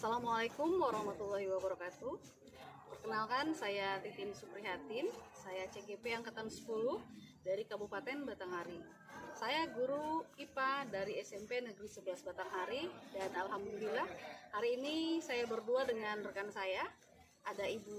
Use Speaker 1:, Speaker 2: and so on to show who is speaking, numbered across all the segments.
Speaker 1: Assalamualaikum warahmatullahi wabarakatuh. Perkenalkan, saya Titin Suprihatin. Saya CGP Angkatan 10 dari Kabupaten Batanghari. Saya guru IPA dari SMP Negeri 11 Batanghari. Dan alhamdulillah hari ini saya berdua dengan rekan saya. Ada Ibu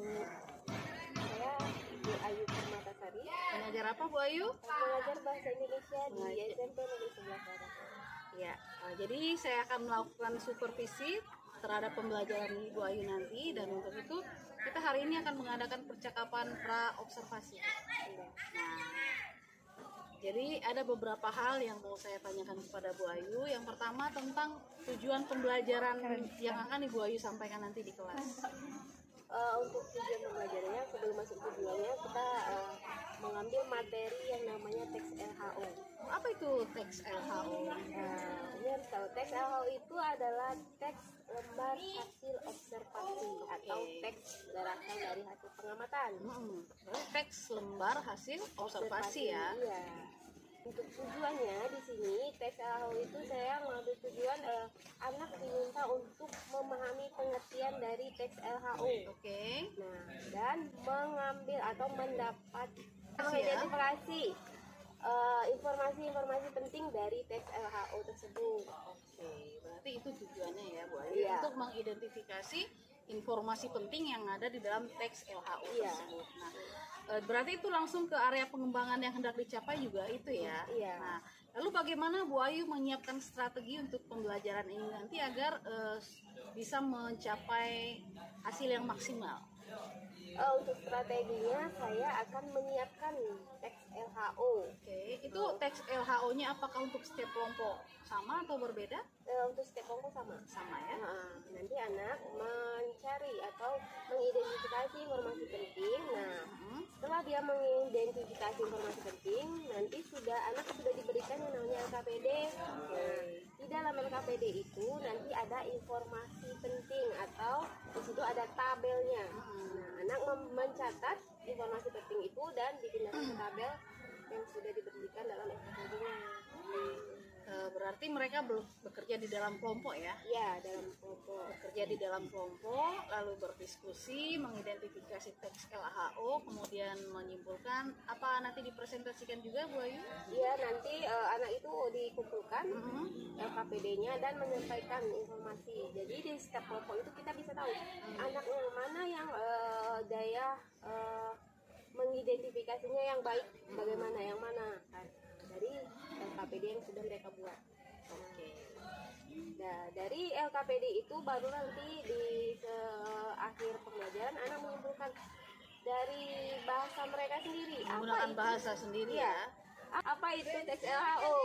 Speaker 2: Ayu Permatasari.
Speaker 1: Mengajar apa Bu Ayu?
Speaker 2: Mengajar bahasa Indonesia di SMP Negeri 11 Batanghari.
Speaker 1: Ya, jadi saya akan melakukan supervisi terhadap pembelajaran Ibu Ayu nanti, dan untuk itu kita hari ini akan mengadakan percakapan pra-observasi. Nah, jadi ada beberapa hal yang mau saya tanyakan kepada Bu Ayu. Yang pertama tentang tujuan pembelajaran yang akan Ibu Ayu sampaikan nanti di kelas.
Speaker 2: Untuk tujuan pembelajarannya, sebelum masuk tujuannya kita mengambil materi yang namanya teks LHO.
Speaker 1: Apa itu teks LHO?
Speaker 2: Ini harus tahu, teks LHO itu adalah teks lembar hasil observasi atau teks berasal dari hasil pengamatan.
Speaker 1: Teks lembar hasil observasi ya.
Speaker 2: Iya. Untuk tujuannya di sini teks LHO itu saya mengambil tujuan anak diminta untuk memahami pengertian dari teks LHO.
Speaker 1: Oke.
Speaker 2: Nah, dan mengambil atau mendapat mengidentifikasi informasi-informasi penting dari teks LHO tersebut.
Speaker 1: Oke, berarti itu tujuannya ya Bu Ayu,
Speaker 2: Iya.
Speaker 1: untuk mengidentifikasi informasi penting yang ada di dalam teks LHO tersebut. Nah, berarti itu langsung ke area pengembangan yang hendak dicapai juga itu ya.
Speaker 2: Iya.
Speaker 1: Nah, lalu bagaimana Bu Ayu menyiapkan strategi untuk pembelajaran ini nanti agar bisa mencapai hasil yang maksimal?
Speaker 2: Untuk strateginya saya akan menyiapkan teks LHO.
Speaker 1: Oke, itu teks LHO-nya apakah untuk setiap kelompok sama atau berbeda?
Speaker 2: Untuk setiap kelompok sama.
Speaker 1: Sama ya.
Speaker 2: Nanti anak mencari atau mengidentifikasi informasi penting. Nah, setelah dia mengidentifikasi informasi penting, nanti anak sudah diberikan yang namanya LKPD. Nah, di dalam LKPD itu nanti ada informasi penting atau di situ ada tabelnya. Nah, anak mencatat informasi penting itu dan dipindahkan ke tabel yang sudah diberikan dalam LKPD-nya.
Speaker 1: Berarti mereka bekerja di dalam kelompok ya?
Speaker 2: Ya, dalam kelompok.
Speaker 1: Bekerja di dalam kelompok, lalu berdiskusi, mengidentifikasi teks LHO, kemudian menyimpulkan apa nanti dipresentasikan juga Bu Ayu?
Speaker 2: Iya, nanti anak itu dikumpulkan LKPD-nya dan menyampaikan informasi. Jadi di setiap kelompok itu kita bisa tahu anak yang mana yang daya mengidentifikasinya yang baik, bagaimana yang mana kan dari LKPD yang sudah mereka buat.
Speaker 1: Oke.
Speaker 2: Nah, dari LKPD itu baru nanti di akhir pembelajaran anak menyimpulkan dari bahasa mereka sendiri.
Speaker 1: Menggunakan bahasa sendiri ya?
Speaker 2: Apa itu teks LHO?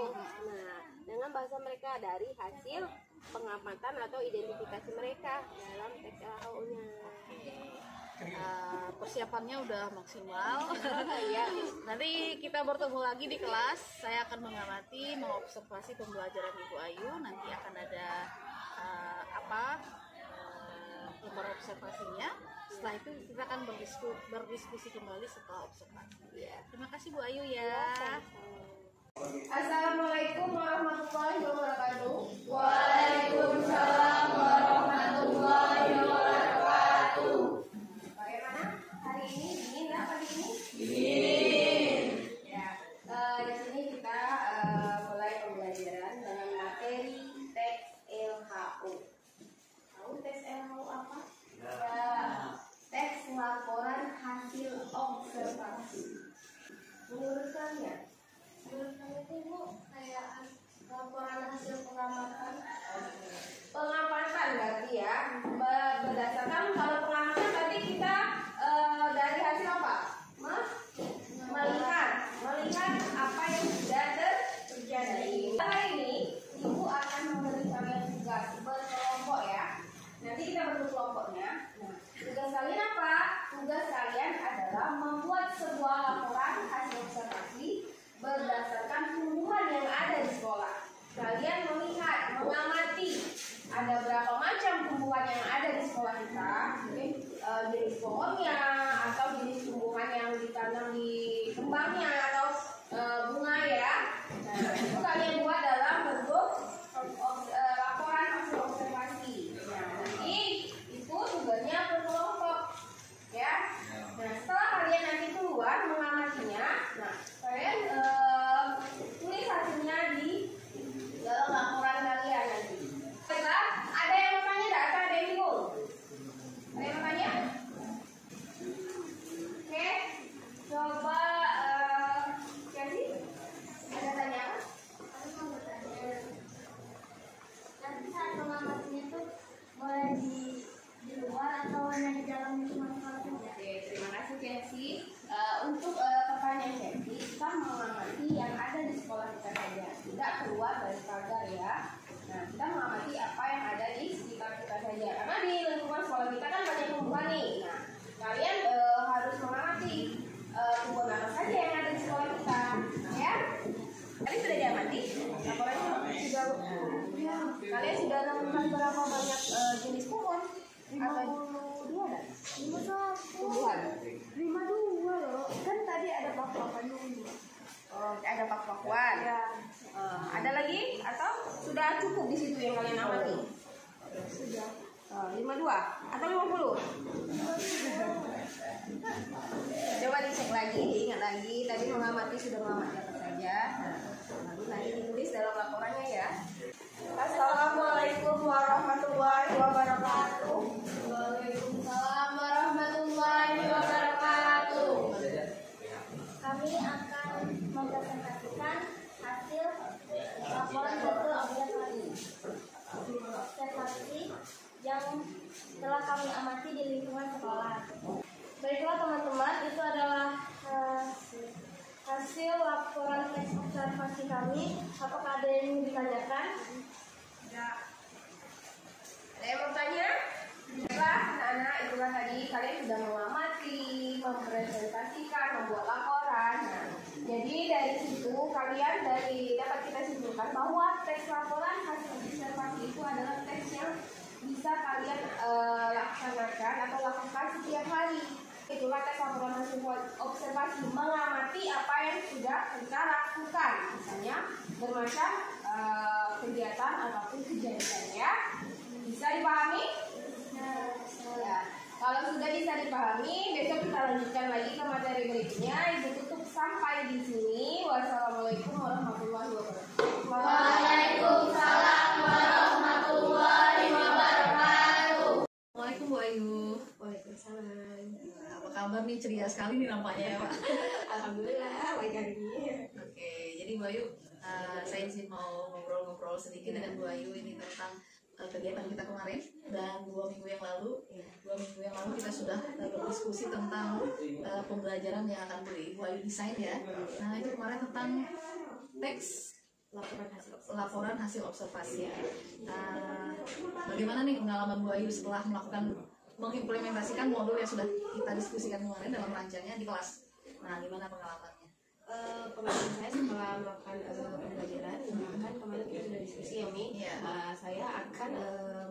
Speaker 2: Nah, dengan bahasa mereka dari hasil pengamatan atau identifikasi mereka dalam teks LHO-nya.
Speaker 1: Persiapannya udah maksimal. Ya, nanti kita bertemu lagi di kelas. Saya akan mengamati, mengobservasi pembelajaran Ibu Ayu. Nanti akan ada lembar observasinya. Setelah itu kita akan berdiskusi kembali setelah observasi. Terima kasih Bu Ayu ya.
Speaker 3: Assalamualaikum warahmatullahi wabarakatuh.
Speaker 4: Waalaikumsalam warahmatullahi wabarakatuh.
Speaker 3: Bagaimana hari ini? Dingin nggak pagi ini?
Speaker 4: Dingin.
Speaker 3: Ya. Di sini kita mulai pembelajaran dengan materi teks LHO. Tahu teks LHO apa? Ya. Teks laporan hasil observasi. Menurut kalian itu Bu kayak laporan hasil pengamatan. Pengamatan berarti ya. Berdasarkan kalau pengamatan berarti kita dari hasil apa? Melihat apa yang sudah terjadi. Hari ini Ibu akan memberi kalian tugas berkelompok ya. Nanti kita bentuk kelompoknya. Nah, tugas kalian apa? Tugas kalian adalah membuat sebuah laporan hasil observasi berdasarkan tumbuhan yang ada di sekolah. Kalian melihat, mengamati ada berapa macam tumbuhan yang ada di sekolah kita, jenis pohonnya atau jenis tumbuhan yang ditanam di kembangnya atau bunga ya. Nah, itu kalian buat dalam bentuk laporan hasil observasi. Nah, nanti menemukan berapa banyak jenis pohon? 52 ada? 52.
Speaker 2: 52 loh. Kan tadi ada bak-bakan dulu.
Speaker 3: Oh, ada pakuan.
Speaker 2: Ya,
Speaker 3: Ada lagi atau sudah cukup di situ yang kalian amati?
Speaker 2: sudah.
Speaker 3: 52 atau 50? Coba dicek lagi, diingat lagi. Tadi mengamati sudah mengamati apa saja. Nah, lalu nanti ditulis dalam laporannya ya.
Speaker 2: Assalamualaikum warahmatullahi wabarakatuh.
Speaker 4: Waalaikumsalam warahmatullahi wabarakatuh.
Speaker 5: Kami akan mempresentasikan hasil laporan betul observasi yang telah kami amati di lingkungan sekolah. Baiklah teman-teman, itu adalah hasil laporan teks observasi kami. Apakah ada yang ingin ditanyakan?
Speaker 3: Ada yang mau tanya? Baiklah, anak-anak, itulah tadi kalian sudah mengamati, mempresentasikan, membuat laporan. Nah, jadi dari situ kalian dapat kita simpulkan bahwa teks laporan hasil observasi itu adalah teks yang bisa kalian laksanakan atau lakukan setiap hari. Itulah teks laporan hasil observasi, mengamati apa yang sudah kita lakukan. Misalnya bermacam kegiatan ataupun kejadian ya. Bisa dipahami? Ya. Kalau sudah bisa dipahami, besok kita lanjutkan lagi ke materi berikutnya. Ibu tutup sampai di sini. Wassalamualaikum warahmatullahi wabarakatuh.
Speaker 4: Waalaikumsalam warahmatullahi wabarakatuh.
Speaker 1: Assalamualaikum Bu Ayu.
Speaker 2: Waalaikumsalam.
Speaker 1: Apa kabar nih? Ceria sekali nih nampaknya ya Pak.
Speaker 2: Alhamdulillah, baik hari ini.
Speaker 1: Oke, jadi Bu Ayu, saya izin mau ngobrol-ngobrol sedikit dengan Bu Ayu ini tentang kegiatan kita kemarin, dan 2 minggu yang lalu kita sudah berdiskusi tentang pembelajaran yang akan Bu Ayu desain ya. Nah itu kemarin tentang teks laporan hasil observasi ya. Bagaimana nih pengalaman Bu Ayu setelah mengimplementasikan modul yang sudah kita diskusikan kemarin dalam rancangnya di kelas? Nah gimana pengalamannya?
Speaker 2: Pengalaman saya setelah melakukan pembelajaran, kan kemarin kita sudah diskusi ya Mi.
Speaker 1: Iya.
Speaker 2: Saya akan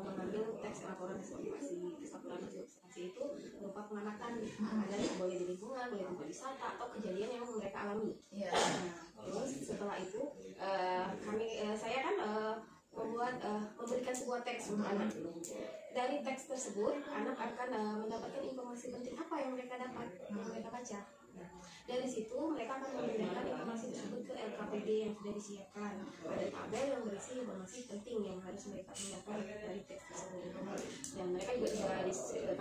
Speaker 2: mengambil teks laporan hasil observasi. Teks laporan hasil observasi itu berupa pengamatan, ada boleh di lingkungan, boleh tempat wisata atau kejadian yang mereka alami.
Speaker 1: Iya.
Speaker 2: Nah, terus setelah itu saya kan memberikan sebuah teks untuk anak. Dari teks tersebut, anak akan mendapatkan informasi penting apa yang mereka dapat, yang mereka baca. Dari situ mereka akan memberikan informasi tersebut ke LKPD yang sudah disiapkan. Ada tabel yang berisi informasi penting yang harus mereka ingatkan dari teks tersebut. Dan mereka juga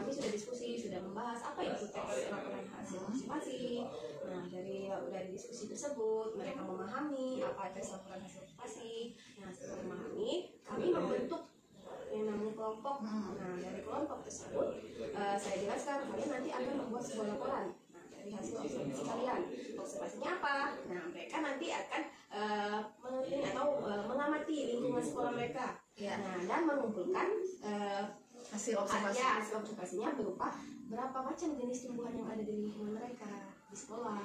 Speaker 2: kami sudah diskusi, sudah membahas apa itu teks laporan hasil observasi. Nah, dari diskusi tersebut mereka memahami apa teks laporan hasil observasi. Nah, setelah memahami, kami membentuk yang namanya kelompok. Nah, dari kelompok tersebut saya jelaskan kalian nanti akan membuat sebuah laporan dari hasil observasi kalian. Observasinya apa? Nah, mereka nanti akan mengamati lingkungan sekolah mereka.
Speaker 1: Ya.
Speaker 2: Nah, dan mengumpulkan
Speaker 1: Hasil observasi.
Speaker 2: hasil observasinya berupa berapa macam jenis tumbuhan yang ada di lingkungan mereka di sekolah.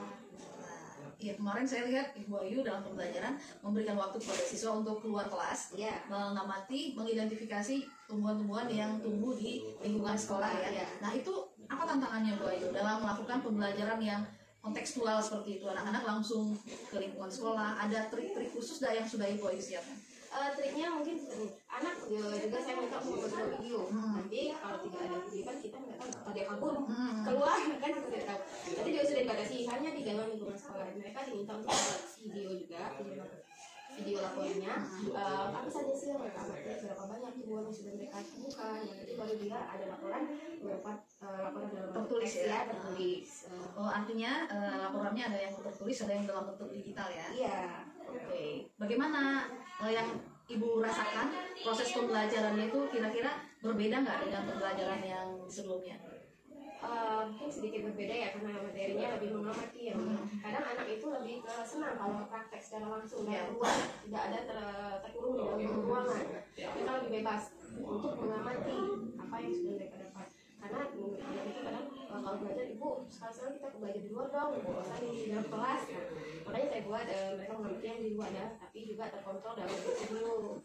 Speaker 1: Ya kemarin saya lihat Ibu Ayu dalam pembelajaran memberikan waktu kepada siswa untuk keluar kelas,
Speaker 2: Iya.
Speaker 1: mengamati, mengidentifikasi tumbuhan-tumbuhan yang tumbuh di lingkungan sekolah ya.
Speaker 2: Iya.
Speaker 1: Nah itu apa tantangannya Bu Ayu dalam melakukan pembelajaran yang kontekstual seperti itu? Anak-anak langsung ke lingkungan sekolah, ada trik-trik khusus yang sudah Ibu Ayu siapkan?
Speaker 2: Triknya mungkin anak juga saya minta untuk membuat video. Nanti kalau tidak ada video kan kita nggak tahu apa dia kabur keluar kan kita tidak tahu. Nanti juga sudah dibatasi hanya di dalam lingkungan sekolah. Mereka diminta untuk membuat video juga, video laporannya. Apa saja sih yang mereka amati, berapa banyak tumbuhan yang sudah mereka temukan. Nanti baru dia ada laporan berupa laporan dalam bentuk
Speaker 1: Tertulis
Speaker 2: teks
Speaker 1: ya?
Speaker 2: tertulis.
Speaker 1: Oh artinya laporannya ada yang tertulis, ada yang dalam bentuk digital ya?
Speaker 2: Iya.
Speaker 1: Oke, bagaimana yang Ibu rasakan proses pembelajarannya itu kira-kira berbeda nggak dengan pembelajaran yang sebelumnya?
Speaker 2: Mungkin sedikit berbeda ya karena materinya lebih mengamati ya. Kadang anak itu lebih senang kalau praktek secara langsung dalam ruang, tidak ada terkurung di dalam ruangan. Mereka lebih bebas untuk mengamati apa yang sudah mereka dapat. Karena anak itu kadang kalau belajar, ibu sekarang kita belajar di luar dong, bukan di dalam kelas. Nah, makanya saya buat mereka mengamati yang di luar ya, tapi juga terkontrol dalam video.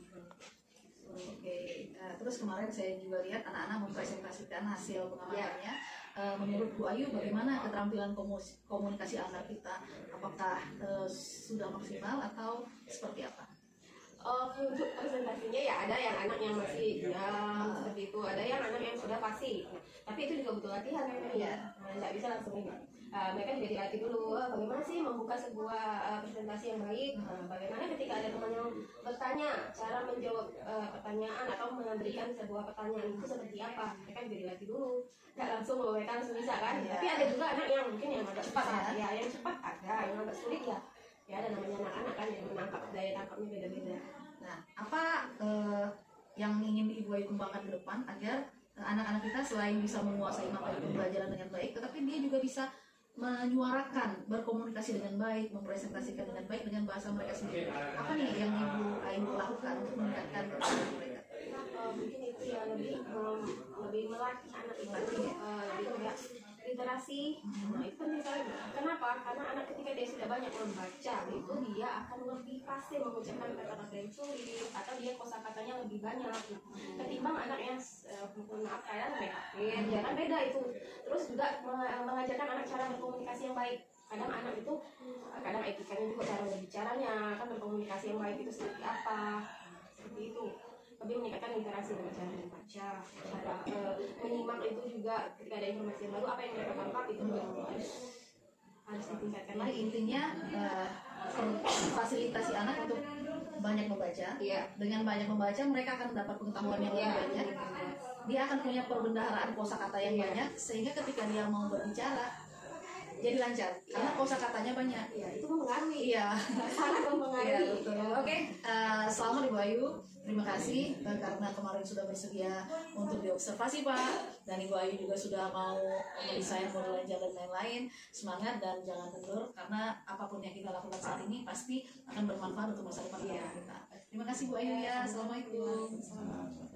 Speaker 1: Oke, terus kemarin saya juga lihat anak-anak mempresentasikan hasil pengamatannya. Menurut Bu Ayu, bagaimana keterampilan komunikasi anak kita? Apakah sudah maksimal atau seperti apa?
Speaker 2: Untuk presentasinya ya ada yang anak yang masih diam seperti itu, ada yang anak yang sudah fasih. Tapi itu juga butuh latihan memang ya. Nggak bisa langsung ini. Mereka juga dilatih dulu bagaimana sih membuka sebuah presentasi yang baik. Bagaimana ketika ada teman yang bertanya, cara menjawab pertanyaan atau memberikan sebuah pertanyaan itu seperti apa. Mereka juga dilatih dulu. Nggak langsung mereka langsung bisa kan. Tapi ada juga anak yang mungkin yang agak cepat ya, yang cepat ada, yang agak sulit ya. Ya ada namanya anak-anak kan yang menangkap, daya tangkapnya beda-beda.
Speaker 1: Nah, apa yang ingin Ibu Ayu kembangkan ke depan agar anak-anak kita selain bisa menguasai materi pembelajaran dengan baik, tetapi dia juga bisa menyuarakan, berkomunikasi dengan baik, mempresentasikan dengan baik dengan bahasa mereka sendiri. Apa nih yang Ibu Ayu lakukan untuk meningkatkan keterampilan mereka?
Speaker 2: Mungkin itu ya lebih melatih anak itu lebih kayak literasi. Nah itu penting sekali. Kenapa? Karena anak ketika dia sudah banyak membaca itu dia akan lebih pasti mengucapkan kata-kata yang sulit atau dia kosakatanya lebih banyak ketimbang anak yang maaf kayak PKP ya kan beda itu. Terus juga mengajarkan anak cara berkomunikasi yang baik. Kadang anak itu kadang etikanya juga cara berbicaranya kan berkomunikasi yang baik itu seperti apa seperti itu. Lebih meningkatkan literasi dengan cara membaca, cara menyimak itu juga ketika ada informasi yang baru apa yang mereka tangkap itu juga harus ditingkatkan
Speaker 1: Jadi
Speaker 2: lagi.
Speaker 1: intinya fasilitasi anak untuk banyak membaca.
Speaker 2: Iya.
Speaker 1: Dengan banyak membaca mereka akan mendapat pengetahuan yang lebih banyak. Dia akan punya perbendaharaan kosakata yang banyak sehingga ketika dia mau berbicara jadi lancar karena kosakatanya banyak.
Speaker 2: Iya, itu mempengaruhi.
Speaker 1: Iya.
Speaker 2: Sangat mempengaruhi.
Speaker 1: Iya, betul. Oke, selamat Ibu Ayu. Terima kasih karena kemarin sudah bersedia untuk diobservasi Pak. Dan Ibu Ayu juga sudah mau mendesain model ajar dan lain-lain. Semangat dan jangan mundur karena apapun yang kita lakukan saat ini pasti akan bermanfaat untuk masa depan kita. Terima kasih Bu Ayu ya. Assalamualaikum.